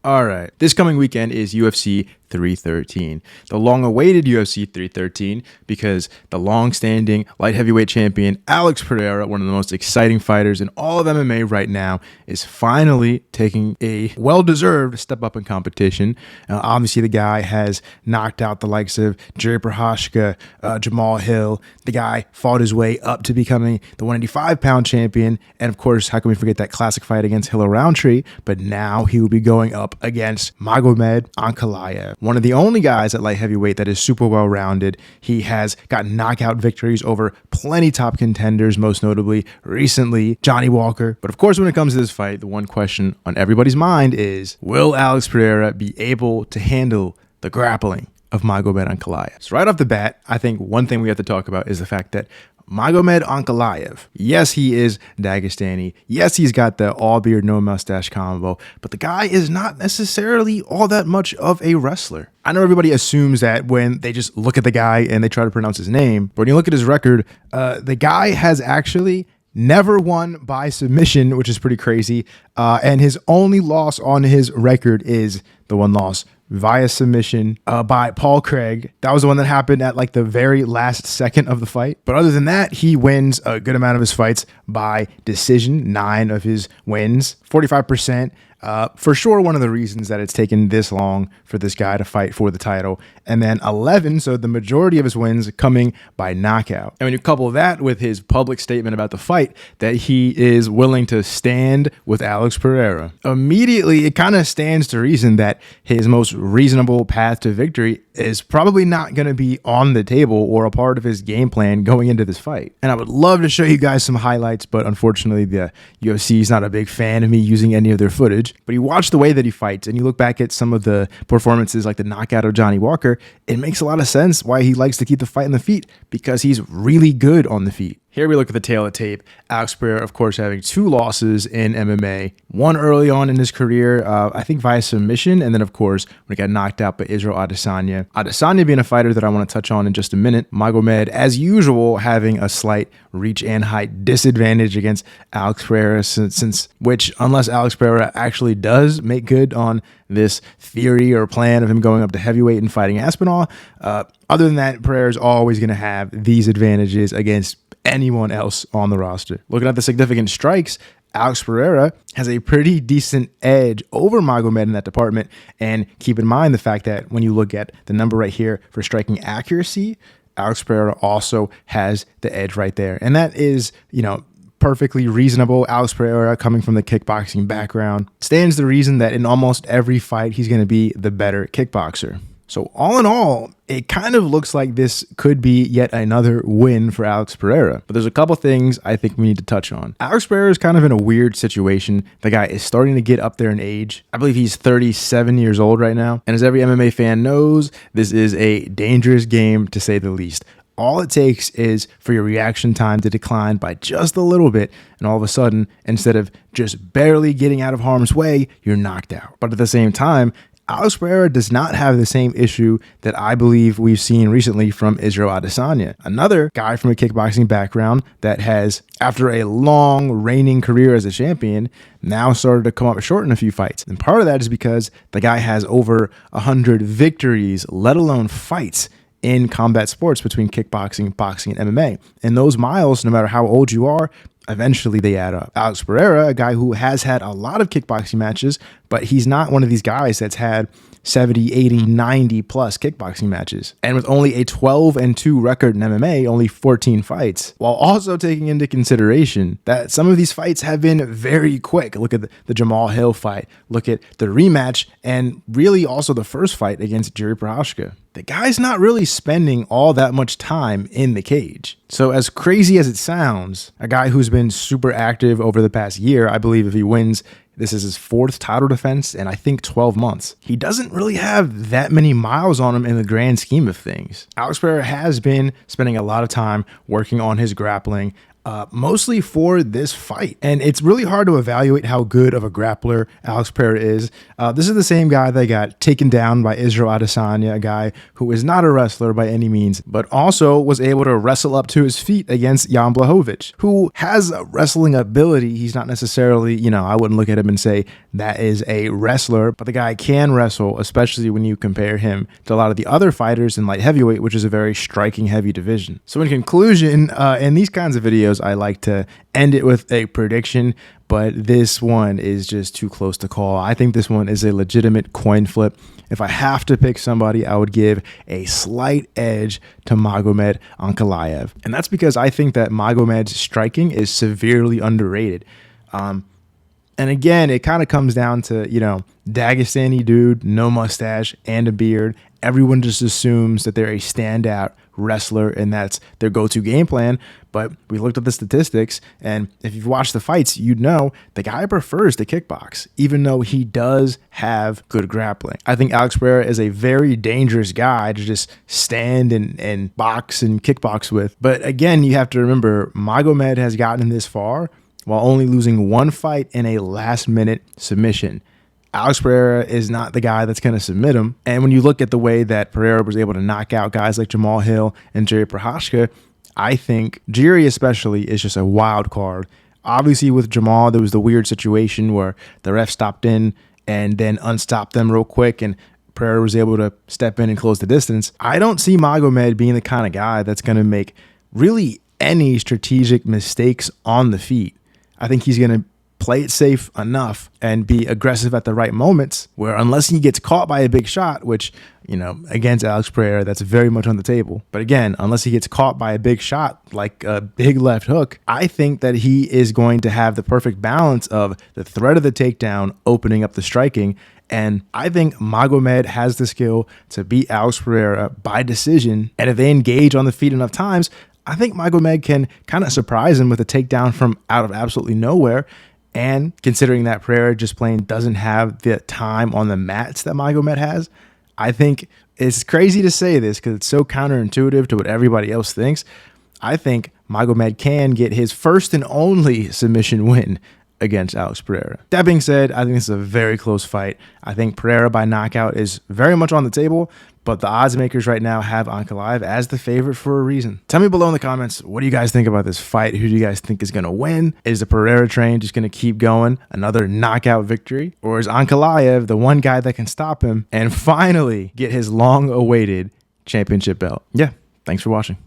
All right, this coming weekend is UFC 313, the long-awaited UFC 313, because the long-standing light heavyweight champion Alex Pereira, one of the most exciting fighters in all of MMA right now, is finally taking a well-deserved step up in competition. Obviously, the guy has knocked out the likes of Jerry Prochazka, Jamal Hill. The guy fought his way up to becoming the 185-pound champion, and of course, how can we forget that classic fight against Hilo Roundtree? But now he will be going up against Magomed Ankalaev, one of the only guys at light heavyweight that is super well-rounded. He has gotten knockout victories over plenty top contenders, most notably recently Johnny Walker. But of course, when it comes to this fight, the one question on everybody's mind is, will Alex Pereira be able to handle the grappling of Magomed Ankalaev? So right off the bat, I think one thing we have to talk about is the fact that Magomed Ankalaev, yes, he is Dagestani. Yes, he's got the all beard, no mustache combo, but the guy is not necessarily all that much of a wrestler. I know everybody assumes that when they just look at the guy and they try to pronounce his name, but when you look at his record, the guy has actually never won by submission, which is pretty crazy. And his only loss on his record is the one loss via submission by Paul Craig. That was the one that happened at like the very last second of the fight. But other than that, he wins a good amount of his fights by decision, 9 of his wins, 45%. For sure, one of the reasons that it's taken this long for this guy to fight for the title. And then 11, so the majority of his wins coming by knockout. And when you couple that with his public statement about the fight, that he is willing to stand with Alex Pereira, immediately it kind of stands to reason that his most reasonable path to victory is probably not going to be on the table or a part of his game plan going into this fight. And I would love to show you guys some highlights, but unfortunately the UFC is not a big fan of me using any of their footage. But you watch the way that he fights and you look back at some of the performances like the knockout of Johnny Walker, it makes a lot of sense why he likes to keep the fight in the feet, because he's really good on the feet. Here we look at the tail of tape. Alex Pereira, of course, having 2 losses in MMA. One early on in his career, I think via submission, and then, of course, when he got knocked out by Israel Adesanya. Adesanya being a fighter that I want to touch on in just a minute. Magomed, as usual, having a slight reach and height disadvantage against Alex Pereira, since which, unless Alex Pereira actually does make good on this theory or plan of him going up to heavyweight and fighting Aspinall, other than that, Pereira is always going to have these advantages against anyone else on the roster. Looking at the significant strikes, Alex Pereira has a pretty decent edge over Magomed in that department. And keep in mind the fact that when you look at the number right here for striking accuracy, Alex Pereira also has the edge right there. And that is, perfectly reasonable. Alex Pereira, coming from the kickboxing background, stands to reason that in almost every fight, he's going to be the better kickboxer. So all in all, it kind of looks like this could be yet another win for Alex Pereira. But there's a couple things I think we need to touch on. Alex Pereira is kind of in a weird situation. The guy is starting to get up there in age. I believe he's 37 years old right now. And as every MMA fan knows, this is a dangerous game to say the least. All it takes is for your reaction time to decline by just a little bit, and all of a sudden, instead of just barely getting out of harm's way, you're knocked out. But at the same time, Alex Pereira does not have the same issue that I believe we've seen recently from Israel Adesanya, another guy from a kickboxing background that has, after a long reigning career as a champion, now started to come up short in a few fights. And part of that is because the guy has over 100 victories, let alone fights, in combat sports between kickboxing, boxing, and MMA. And those miles, no matter how old you are, eventually they add up. Alex Pereira, a guy who has had a lot of kickboxing matches, but he's not one of these guys that's had 70, 80, 90 plus kickboxing matches. And with only a 12-2 record in MMA, only 14 fights, while also taking into consideration that some of these fights have been very quick. Look at the Jamal Hill fight, look at the rematch, and really also the first fight against Jerry Prochazka. The guy's not really spending all that much time in the cage. So as crazy as it sounds, a guy who's been super active over the past year, I believe if he wins, this is his 4th title defense in I think 12 months. He doesn't really have that many miles on him in the grand scheme of things. Alex Pereira has been spending a lot of time working on his grappling. mostly for this fight. And it's really hard to evaluate how good of a grappler Alex Pereira is. This is the same guy that got taken down by Israel Adesanya, a guy who is not a wrestler by any means, but also was able to wrestle up to his feet against Jan Blachowicz, who has a wrestling ability. He's not necessarily, I wouldn't look at him and say that is a wrestler, but the guy can wrestle, especially when you compare him to a lot of the other fighters in light heavyweight, which is a very striking heavy division. So in conclusion, in these kinds of videos, I like to end it with a prediction, but this one is just too close to call. I think this one is a legitimate coin flip. If I have to pick somebody, I would give a slight edge to Magomed Ankalaev. And that's because I think that Magomed's striking is severely underrated. And again, it kind of comes down to, Dagestani dude, no mustache and a beard. Everyone just assumes that they're a standout wrestler and that's their go-to game plan. But we looked at the statistics, and if you've watched the fights, you'd know the guy prefers to kickbox, even though he does have good grappling. I think Alex Pereira is a very dangerous guy to just stand and box and kickbox with. But again, you have to remember, Magomed has gotten this far while only losing one fight in a last-minute submission. Alex Pereira is not the guy that's going to submit him. And when you look at the way that Pereira was able to knock out guys like Jamal Hill and Jerry Prochazka, I think Jerry especially is just a wild card. Obviously with Jamal, there was the weird situation where the ref stopped in and then unstopped them real quick, and Pereira was able to step in and close the distance. I don't see Magomed being the kind of guy that's going to make really any strategic mistakes on the feet. I think he's going to play it safe enough and be aggressive at the right moments, where unless he gets caught by a big shot, which, against Alex Pereira, that's very much on the table. But again, unless he gets caught by a big shot, like a big left hook, I think that he is going to have the perfect balance of the threat of the takedown opening up the striking. And I think Magomed has the skill to beat Alex Pereira by decision. And if they engage on the feet enough times, I think Magomed can kind of surprise him with a takedown from out of absolutely nowhere. And considering that Pereira just plain doesn't have the time on the mats that Magomed has, I think it's crazy to say this because it's so counterintuitive to what everybody else thinks. I think Magomed can get his first and only submission win against Alex Pereira. That being said, I think this is a very close fight. I think Pereira by knockout is very much on the table, but the odds makers right now have Ankalaev as the favorite for a reason. Tell me below in the comments, what do you guys think about this fight? Who do you guys think is going to win? Is the Pereira train just going to keep going? Another knockout victory? Or is Ankalaev the one guy that can stop him and finally get his long-awaited championship belt? Yeah, thanks for watching.